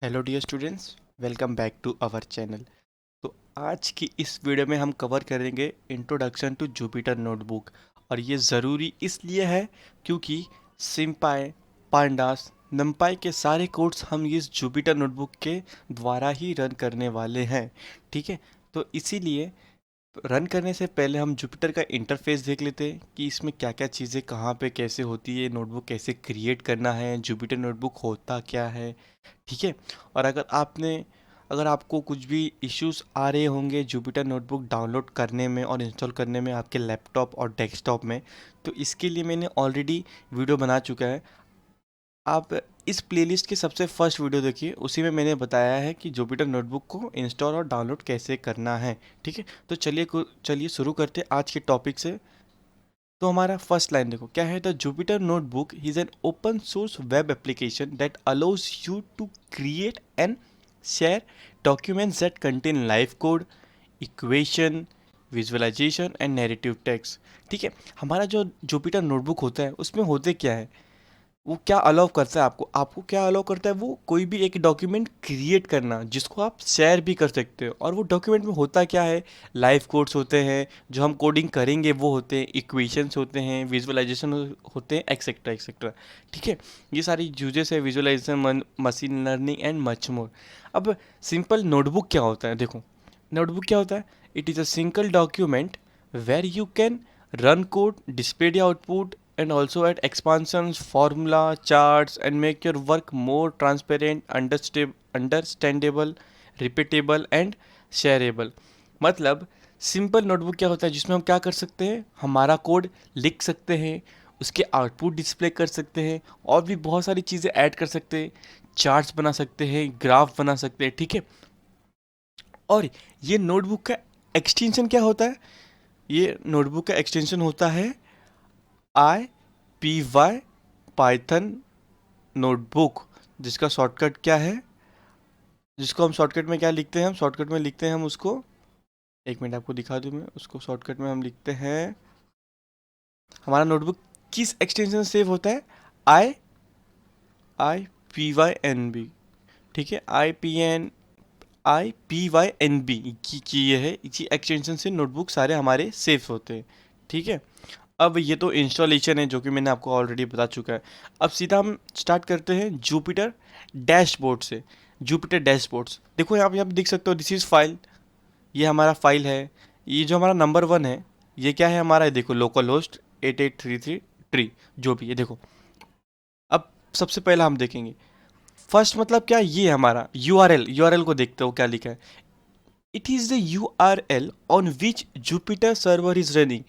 Hello dear students, welcome back to our channel. तो आज की इस वीडियो में हम कवर करेंगे इंट्रोडक्शन टू जुपिटर नोटबुक। और ये ज़रूरी इसलिए है क्योंकि सिम्पाई, पांडास, नम्पाई के सारे कोड्स हम इस जुपिटर नोटबुक के द्वारा ही रन करने वाले हैं। ठीक है, तो इसीलिए रन करने से पहले हम जुपिटर का इंटरफेस देख लेते हैं कि इसमें क्या क्या चीज़ें कहाँ पे कैसे होती है, नोटबुक कैसे क्रिएट करना है, जुपिटर नोटबुक होता क्या है। ठीक है, और अगर आपको कुछ भी इश्यूज आ रहे होंगे जुपिटर नोटबुक डाउनलोड करने में और इंस्टॉल करने में आपके लैपटॉप और डेस्कटॉप में, तो इसके लिए मैंने ऑलरेडी वीडियो बना चुका है। आप इस प्लेलिस्ट की सबसे फर्स्ट वीडियो देखिए, उसी में मैंने बताया है कि जुपिटर नोटबुक को इंस्टॉल और डाउनलोड कैसे करना है। ठीक है, तो चलिए शुरू करते हैं आज के टॉपिक से। तो हमारा फर्स्ट लाइन देखो क्या है, the Jupyter notebook is an open source web application that allows you to create and share documents that contain live code, equation, visualisation and narrative text. ठीक है, हमारा जो जुपिटर नोटबुक होता है उसमें होते क्या है, वो क्या अलाउ करता है आपको क्या अलाउ करता है, वो कोई भी एक डॉक्यूमेंट क्रिएट करना जिसको आप शेयर भी कर सकते हो। और वो डॉक्यूमेंट में होता क्या है, लाइव कोड्स होते हैं, जो हम कोडिंग करेंगे वो होते हैं, इक्वेशंस होते हैं, विजुअलाइजेशन होते हैं, एक्सेट्रा एक्सेट्रा। ठीक है, ये सारी यूजेस है visualisation, machine learning and much more. अब सिंपल नोटबुक क्या होता है, देखो नोटबुक क्या होता है, it is a single document where you can run code, display the output, and also add expansions, formula, charts, and make your work more transparent, understandable, repeatable and shareable। मतलब simple notebook क्या होता है, जिसमें हम क्या कर सकते हैं, हमारा कोड लिख सकते हैं, उसके आउटपुट डिस्प्ले कर सकते हैं, और भी बहुत सारी चीज़ें ऐड कर सकते हैं, चार्ट्स बना सकते हैं, ग्राफ बना सकते हैं। ठीक है, और ये नोटबुक का एक्सटेंशन क्या होता है, ये नोटबुक का एक्सटेंशन होता है IPY पाइथन नोटबुक, जिसका शॉर्टकट क्या है, जिसको हम शॉर्टकट में क्या लिखते हैं, हम शॉर्टकट में लिखते हैं हम उसको, एक मिनट आपको दिखा दूँ मैं उसको, शॉर्टकट में हम लिखते हैं, हमारा नोटबुक किस एक्सटेंशन से सेव होता है, आई IPYNB। ठीक है, IPYNB की ये है, इसी एक्सटेंशन से नोटबुक सारे हमारे सेव होते हैं। ठीक है, अब ये तो इंस्टॉलेशन है जो कि मैंने आपको ऑलरेडी बता चुका है। अब सीधा हम स्टार्ट करते हैं जुपिटर डैशबोर्ड से। जुपिटर डैशबोर्ड्स देखो, यहाँ पे देख सकते हो, दिस इज़ फाइल, ये हमारा फाइल है। ये जो हमारा नंबर 1 है, ये क्या है हमारा, देखो लोकल होस्ट 8833 ट्री, जो भी है देखो। अब सबसे पहला हम देखेंगे फर्स्ट, मतलब क्या, ये हमारा यूआरएल को देखते हो क्या लिखा है, it is the URL on which Jupiter server is running.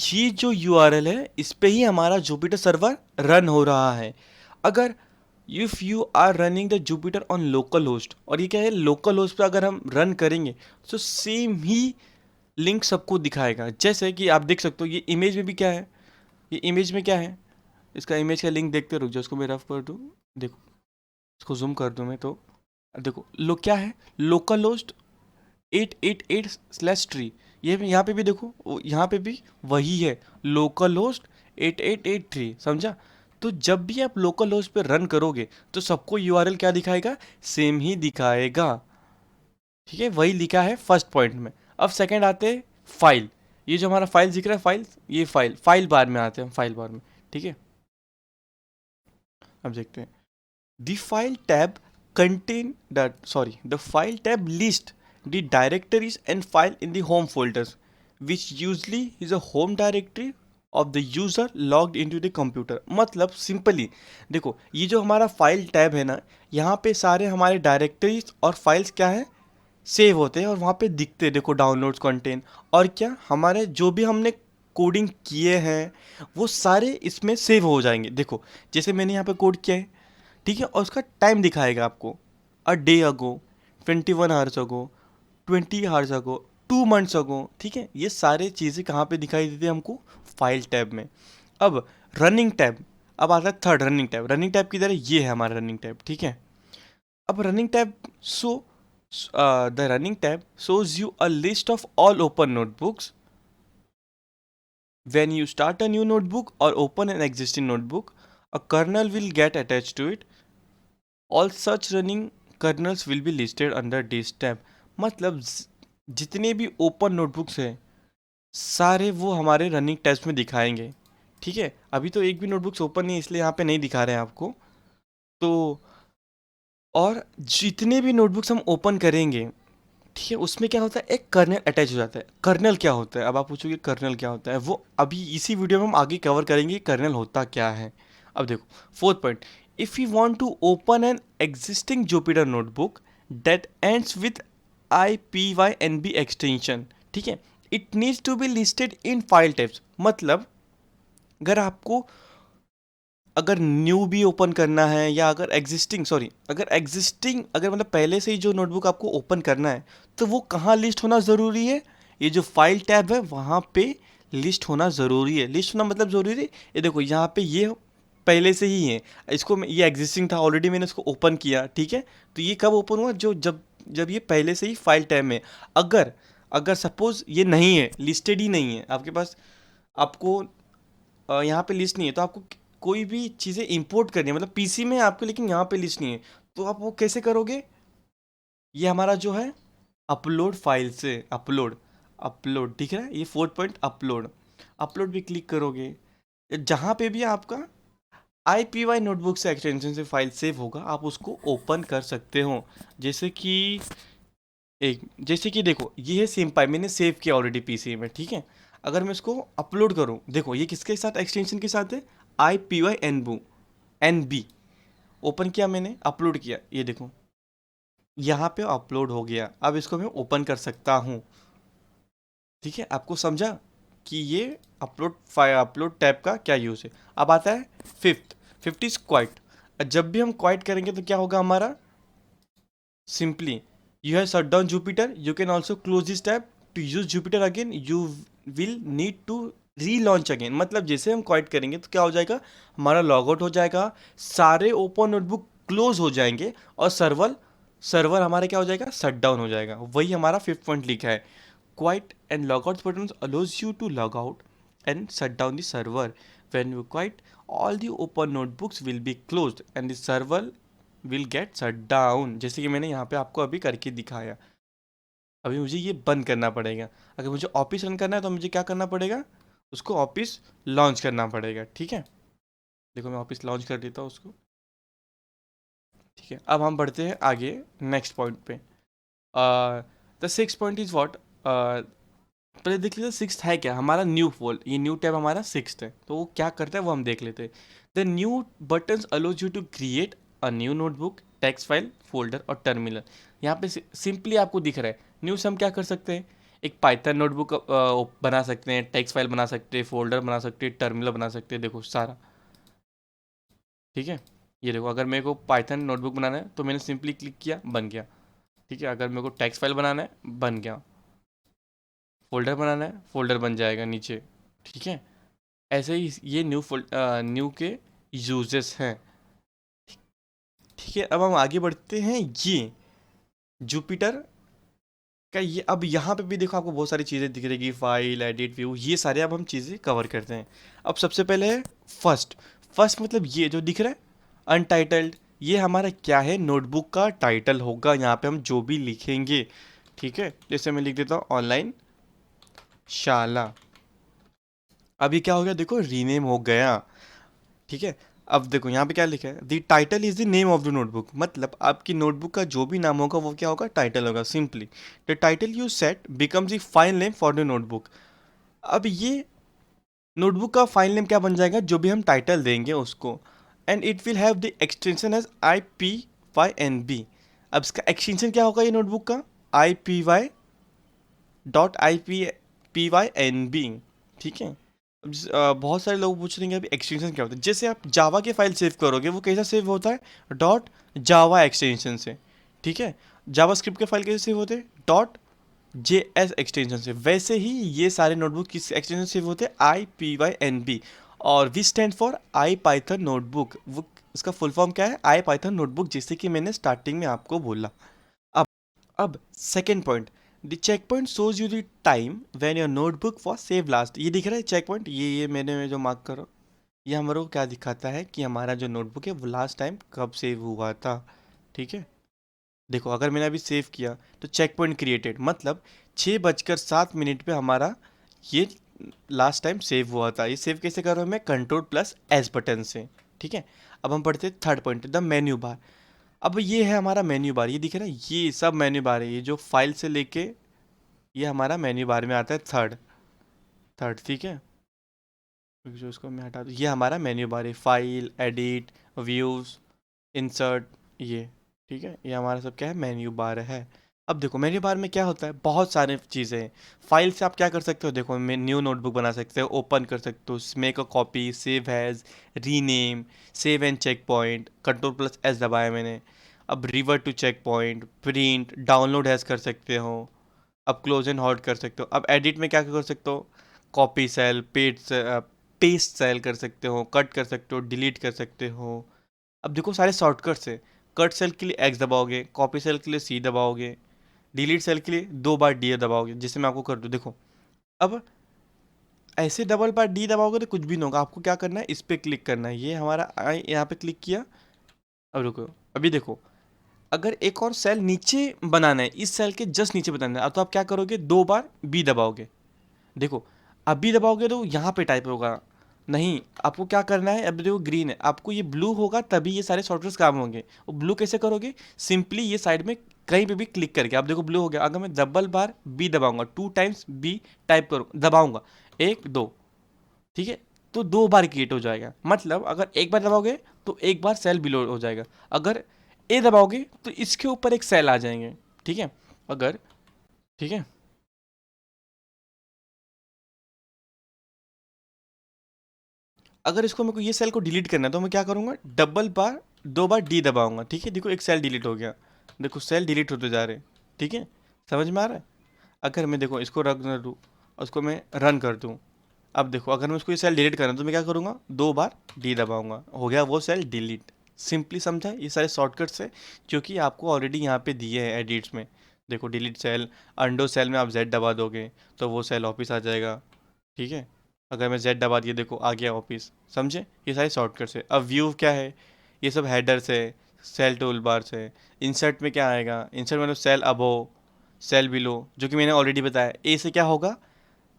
ये जो यूआरएल है, इस पे ही हमारा जुपिटर सर्वर रन हो रहा है। अगर if you are running the Jupyter on local host, और ये क्या है, लोकल होस्ट पे अगर हम रन करेंगे तो सेम ही लिंक सबको दिखाएगा। जैसे कि आप देख सकते हो, ये इमेज में भी क्या है, ये इमेज में क्या है, इसका इमेज का लिंक देखते रुक जाओ, इसको मैं रफ कर दूँ, देखो इसको जूम कर दूँ मैं, तो देखो लो क्या है, लोकल होस्ट 888/3। ये यहाँ पे भी देखो, यहाँ पे भी वही है, लोकल होस्ट 8883, समझा। तो जब भी आप लोकल होस्ट पे रन करोगे तो सबको यूआरएल क्या दिखाएगा, सेम ही दिखाएगा। ठीक है, वही लिखा है फर्स्ट पॉइंट में। अब सेकंड आते हैं फाइल, ये जो हमारा फाइल दिख रहा है, फाइल, ये फाइल बार में आते हैं हम, फाइल बार में। ठीक है, अब देखते हैं, the file tab the file tab list the directories and file in the home folders, which usually is a home directory of the user logged into the computer। मतलब सिंपली देखो, ये जो हमारा फाइल टैब है ना, यहाँ पे सारे हमारे डायरेक्टरीज और फाइल्स क्या है, सेव होते हैं और वहाँ पे दिखते हैं, देखो डाउनलोड्स कंटेंट, और क्या हमारे जो भी हमने कोडिंग किए हैं वो सारे इसमें सेव हो जाएंगे। देखो जैसे मैंने यहाँ पे कोड किया है, ठीक है, और उसका टाइम दिखाएगा आपको, a day ago, 21 hours ago, 20 hours ago, 2 months ago. ठीक है, ये सारे चीज़ें कहाँ पे दिखाई देती है हमको, फाइल टैब में। अब रनिंग टैब, अब आता है third running tab. Running tab किधर है, ये है हमारा रनिंग टैब। ठीक है, अब running tab the running tab shows you a list of all open notebooks when you start a new notebook or open an existing notebook, a kernel will get attached to it। All such running colonel's will be listed under this tab. मतलब जितने भी open notebooks हैं सारे वो हमारे running tabs में दिखाएंगे। ठीक है, अभी तो एक भी नोटबुक्स ओपन नहीं है इसलिए यहाँ पे नहीं दिखा रहे हैं आपको। तो और जितने भी नोटबुक्स हम ओपन करेंगे, ठीक है, उसमें क्या होता है, एक कर्नल अटैच हो जाता है। कर्नल क्या होता है, अब आप पूछोगे कर्नल क्या होता है, वो अभी इसी वीडियो में हम आगे कवर करेंगे कर्नल होता क्या है। अब देखो fourth point, if you want to open an existing Jupyter notebook that ends with IPYNB extension, ठीक है, it needs to be listed in file types. मतलब अगर आपको अगर न्यू भी ओपन करना है या अगर एग्जिस्टिंग अगर मतलब पहले से ही जो नोटबुक आपको ओपन करना है तो वो कहाँ लिस्ट होना ज़रूरी है, ये जो फाइल टैब है वहाँ पे लिस्ट होना ज़रूरी है। लिस्ट होना मतलब ज़रूरी है, ये देखो यहाँ पे ये पहले से ही है, ये एग्जिस्टिंग था ऑलरेडी, मैंने इसको ओपन किया, ठीक है, तो ये कब ओपन हुआ, जो जब जब ये पहले से ही फाइल टैब में। अगर अगर सपोज ये नहीं है, लिस्टेड ही नहीं है आपके पास, आपको यहाँ पे लिस्ट नहीं है, तो आपको कोई भी चीज़ें इंपोर्ट करनी है, मतलब पीसी में है आपके लेकिन यहाँ पे लिस्ट नहीं है, तो आप वो कैसे करोगे। ये हमारा जो है अपलोड फाइल से अपलोड अपलोड दिख रहा है, ये फोर्थ पॉइंट अपलोड। अपलोड भी क्लिक करोगे, जहाँ पे भी आपका IPY नोटबुक से एक्सटेंशन से फाइल सेव होगा आप उसको ओपन कर सकते हो। जैसे कि देखो ये है सेम फाइल, मैंने सेव किया ऑलरेडी पीसी में, ठीक है। अगर मैं इसको अपलोड करूँ, देखो ये किसके साथ एक्सटेंशन के साथ है, IPY NB। ओपन किया मैंने, अपलोड किया, ये देखो यहाँ पे अपलोड हो गया। अब इसको मैं ओपन कर सकता हूँ, ठीक है, आपको समझा कि ये अपलोड टैब का क्या यूज़ है। अब आता है फिफ्थ इज क्वाइट। जब भी हम क्वाइट करेंगे तो क्या होगा हमारा, simply you have shut down Jupyter, you can also close this tab to use Jupyter again, you will need to relaunch again. मतलब जैसे हम क्वाइट करेंगे तो क्या हो जाएगा, हमारा लॉग आउट हो जाएगा, सारे ओपन नोटबुक क्लोज हो जाएंगे और सर्वर हमारा क्या हो जाएगा, शट डाउन हो जाएगा। वही हमारा फिफ्थ पॉइंट लिखा है, quit and log out button allows you to log out and shut down the server. When you quit all the open notebooks will be closed and the server will get shut down. जैसे कि मैंने यहाँ पे आपको अभी करके दिखाया। अभी मुझे ये बंद करना पड़ेगा, अगर मुझे ऑफिस रन करना है तो मुझे क्या करना पड़ेगा, उसको ऑफिस लॉन्च करना पड़ेगा, ठीक है। देखो मैं ऑफिस लॉन्च कर देता हूँ उसको, ठीक है। अब हम बढ़ते हैं आगे नेक्स्ट पॉइंट पे। The six point is what, पहले देख लेते हैं सिक्स है क्या, हमारा न्यू फोल्ड, ये न्यू टैब हमारा सिक्स है, तो वो क्या करता है वो हम देख लेते हैं। The new buttons allows you to create a new notebook, text file, folder और टर्मिनल। यहाँ पे सिंपली आपको दिख रहा है न्यू से हम क्या कर सकते हैं, एक पाइथन नोटबुक बना सकते हैं, टेक्स्ट फाइल बना सकते हैं, फोल्डर बना सकते हैं, टर्मिनल बना सकते हैं, देखो सारा, ठीक है। ये देखो अगर मेरे को पाइथन नोटबुक बनाना है तो मैंने सिंपली क्लिक किया, बन गया, ठीक है। अगर मेरे को टेक्स्ट फाइल बनाना है, बन गया, फोल्डर बनाना है, फोल्डर बन जाएगा नीचे, ठीक है। ऐसे ही ये न्यू के यूजेस हैं, ठीक है। अब हम आगे बढ़ते हैं, ये जुपिटर का ये, अब यहाँ पे भी देखो आपको बहुत सारी चीज़ें दिख रहेगी, फाइल, एडिट, व्यू, ये सारे अब हम चीज़ें कवर करते हैं। अब सबसे पहले है फर्स्ट मतलब ये जो दिख रहा है अनटाइटल्ड, ये हमारा क्या है, नोटबुक का टाइटल होगा, यहाँ पे हम जो भी लिखेंगे, ठीक है। जैसे मैं लिख देता हूँ ऑनलाइन शाला, अभी क्या हो गया, देखो रीनेम हो गया, ठीक है। अब देखो यहाँ पे क्या लिखा है, the title is the name of the notebook, मतलब आपकी नोटबुक का जो भी नाम होगा वो क्या होगा, टाइटल होगा। Simply the title you set becomes the file name for the notebook. अब ये नोटबुक का फाइल नेम क्या बन जाएगा, जो भी हम टाइटल देंगे उसको, and it will have the extension as IPYNB। अब इसका एक्सटेंशन क्या होगा ये नोटबुक का, IPY.IPYNB, ठीक है। बहुत सारे लोग पूछ रहे हैं अभी एक्सटेंशन क्या होता है। जैसे आप जावा के फाइल सेव करोगे वो कैसा सेव होता है, .java एक्सटेंशन से, ठीक है। जावा स्क्रिप्ट के फाइल कैसे सेव होते हैं, .js एक्सटेंशन से। वैसे ही ये सारे नोटबुक किस एक्सटेंशन से सेव होते हैं, IPYNB। और we stand for I Python notebook, वो इसका फुल फॉर्म क्या है, आई पाइथन नोटबुक, जैसे कि मैंने स्टार्टिंग में आपको बोला। अब second point, the check point shows you the time when your notebook was save last. ये दिख रहा है चेक पॉइंट, ये मैंने जो मार्क करो, ये हमारे को क्या दिखाता है कि हमारा जो नोटबुक है वो लास्ट टाइम कब सेव हुआ था, ठीक है। देखो अगर मैंने अभी सेव किया तो चेक पॉइंट क्रिएटेड, मतलब 6:07 पे हमारा ये लास्ट टाइम सेव हुआ था। ये सेव कैसे कर रहा हूँ मैं, Ctrl+S बटन से। ठीक है, अब हम पढ़ते हैं third point, the menu bar. अब ये है हमारा मेन्यू बार, ये दिख रहा है, ये सब मेन्यू बार है, ये जो फाइल से लेके ये हमारा मेन्यू बार में आता है थर्ड थर्ड। ठीक है, जो इसको मैं हटा दूँ, ये हमारा मेन्यू बार है, फाइल, एडिट, व्यूज़, इंसर्ट, ये। ठीक है, ये हमारा सब क्या है, मेन्यू बार है। अब देखो मेन्यू बार में क्या होता है, बहुत सारे चीज़ें हैं। फाइल से आप क्या कर सकते हो, देखो मैं न्यू नोटबुक बना सकते हो, ओपन कर सकते हो, make a copy, save as, rename, save and check point, Ctrl+S दबाया मैंने। अब revert to check point, print, download as कर सकते हो। अब क्लोज एंड हॉट कर सकते हो। अब एडिट में क्या कर सकते हो, कॉपी सेल, पेस्ट सेल कर सकते हो, कट कर सकते हो, डिलीट कर सकते हो। अब देखो सारे शॉर्टकट्स है, कट सेल के लिए एक्स दबाओगे, कॉपी सेल के लिए सी दबाओगे, डिलीट सेल के लिए 2 बार डी दबाओगे, जिसे मैं आपको कर दूँ। देखो अब ऐसे डबल बार डी दबाओगे तो कुछ भी नहीं होगा, आपको क्या करना है, इस पर क्लिक करना है, ये हमारा आई यहाँ पे क्लिक किया। अब रुको, अभी देखो अगर एक और सेल नीचे बनाना है, इस सेल के जस्ट नीचे बनाना है, तो आप क्या करोगे, 2 बार बी दबाओगे। देखो अभी दबाओगे तो यहाँ पे टाइप होगा, नहीं आपको क्या करना है, अब देखो ग्रीन है, आपको ये ब्लू होगा तभी ये सारे शॉर्टकट्स काम होंगे। वो ब्लू कैसे करोगे, सिंपली ये साइड में कहीं पे भी क्लिक करके, आप देखो ब्लू हो गया। अगर मैं डबल बार बी दबाऊंगा, 2 टाइम्स बी टाइप करूँ, दबाऊंगा, 1 2, ठीक है, तो 2 बार क्रिएट हो जाएगा। मतलब अगर एक बार दबाओगे तो एक बार सेल बिलो हो जाएगा, अगर ए दबाओगे तो इसके ऊपर एक सेल आ जाएंगे। ठीक है, अगर, ठीक है, अगर इसको मेरे को ये सेल को डिलीट करना है तो मैं क्या करूँगा, डबल बार 2 बार डी दबाऊंगा। ठीक है, देखो एक सेल डिलीट हो गया, देखो सेल डिलीट होते जा रहे हैं। ठीक है, समझ में आ रहा है। अगर मैं देखो इसको रन कर दूँ, उसको मैं रन कर दूँ, अब देखो अगर मैं उसको ये सेल डिलीट करना है तो मैं क्या करूँगा, 2 बार डी दबाऊंगा, हो गया वो सेल डिलीट। सिंपली समझा, ये सारे शॉर्टकट्स है क्योंकि आपको ऑलरेडी यहाँ पे दिए हैं एडिट्स में। देखो डिलीट सेल, अंडो सेल में आप जेड दबा दोगे तो वो सेल वापस आ जाएगा। ठीक है, अगर मैं जेड दबा दिया, देखो आ गया ऑफिस। समझे, ये सारे शॉर्टकट्स है। अब व्यू क्या है, ये सब हेडर्स है, सेल टूल बार्स है। इंसर्ट में क्या आएगा, इंसर्ट मतलब सेल अबो, सेल बिलो, जो कि मैंने ऑलरेडी बताया। ए से क्या होगा,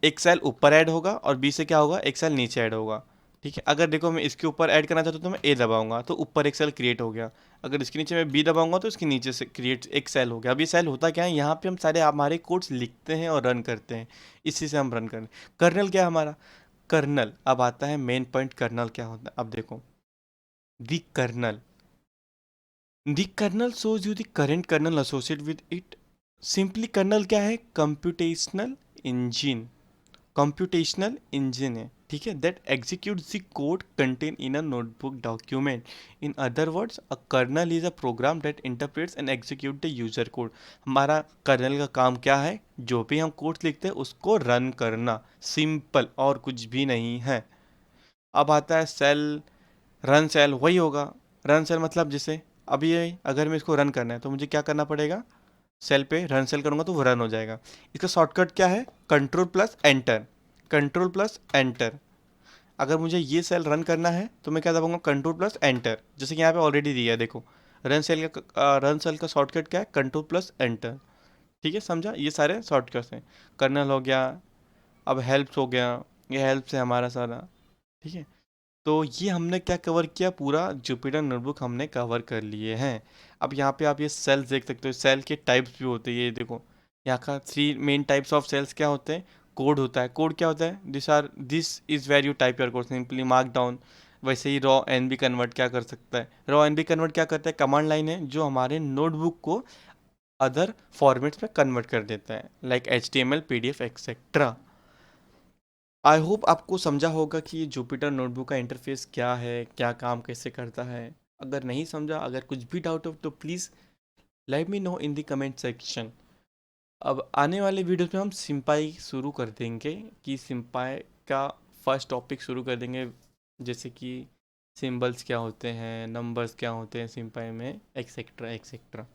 एक सेल ऊपर ऐड होगा, और बी से क्या होगा, एक सेल नीचे ऐड होगा। ठीक है, अगर देखो मैं इसके ऊपर ऐड करना चाहता हूँ तो मैं ए दबाऊंगा तो ऊपर एक सेल क्रिएट हो गया, अगर इसके नीचे मैं बी दबाऊंगा तो इसके नीचे से क्रिएट एक सेल हो गया। अब ये सेल होता क्या है, यहाँ पे हम सारे हमारे कोड्स लिखते हैं और रन करते हैं, इसी से हम रन करते हैं। कर्नल क्या है हमारा, कर्नल। अब आता है मेन पॉइंट, कर्नल क्या होता है। अब देखो the kernel, the kernel shows you the current kernel associated with it. Simply kernel क्या है, कंप्यूटेशनल इंजन, कंप्यूटेशनल इंजन है। ठीक है, that executes the code contained in a notebook document. In other words, a kernel is a program that interprets and execute the user code. हमारा kernel का काम क्या है, जो भी हम कोड लिखते हैं उसको रन करना, सिंपल, और कुछ भी नहीं है। अब आता है सेल, रन सेल वही होगा। रन सेल मतलब जैसे अभी ये अगर मैं इसको रन करना है तो मुझे क्या करना पड़ेगा, सेल पे रन सेल करूँगा तो वो रन हो जाएगा। इसका शॉर्टकट क्या है, Ctrl+Enter, Ctrl+Enter। अगर मुझे ये सेल रन करना है तो मैं क्या दबाऊंगा, Ctrl+Enter, जैसे कि यहाँ पे ऑलरेडी दिया है। देखो रन सेल का शॉर्टकट क्या है, Ctrl+Enter। ठीक है, समझा, ये सारे शॉर्टकट्स हैं। कर्नल हो गया, अब हेल्प्स हो गया, ये हेल्प्स है हमारा सारा। ठीक है, तो ये हमने क्या कवर किया, पूरा जुपिटर नोटबुक हमने कवर कर लिए हैं। अब यहाँ पे आप ये सेल्स देख सकते हो, सेल के टाइप्स भी होते हैं। ये देखो यहाँ का 3 मेन टाइप्स ऑफ सेल्स क्या होते हैं, कोड होता है। कोड क्या होता है, this is where you type your code, simply mark down. वैसे ही रॉ एन बी कन्वर्ट क्या कर सकता है, रॉ एन बी कन्वर्ट क्या करता है, कमांड लाइन है जो हमारे नोटबुक को अदर फॉर्मेट्स में कन्वर्ट कर देता है, like HTML, PDF etcetera. I hope आपको समझा होगा कि ये जुपिटर नोटबुक का इंटरफेस क्या है, क्या काम कैसे करता है। अगर नहीं समझा, अगर कुछ भी डाउट हो तो please let me know in the comment section. अब आने वाले वीडियोस में हम सिंपाई शुरू कर देंगे, कि सिंपाई का फर्स्ट टॉपिक शुरू कर देंगे, जैसे कि सिंबल्स क्या होते हैं, नंबर्स क्या होते हैं सिंपाई में, एक्सेट्रा एक्सेट्रा।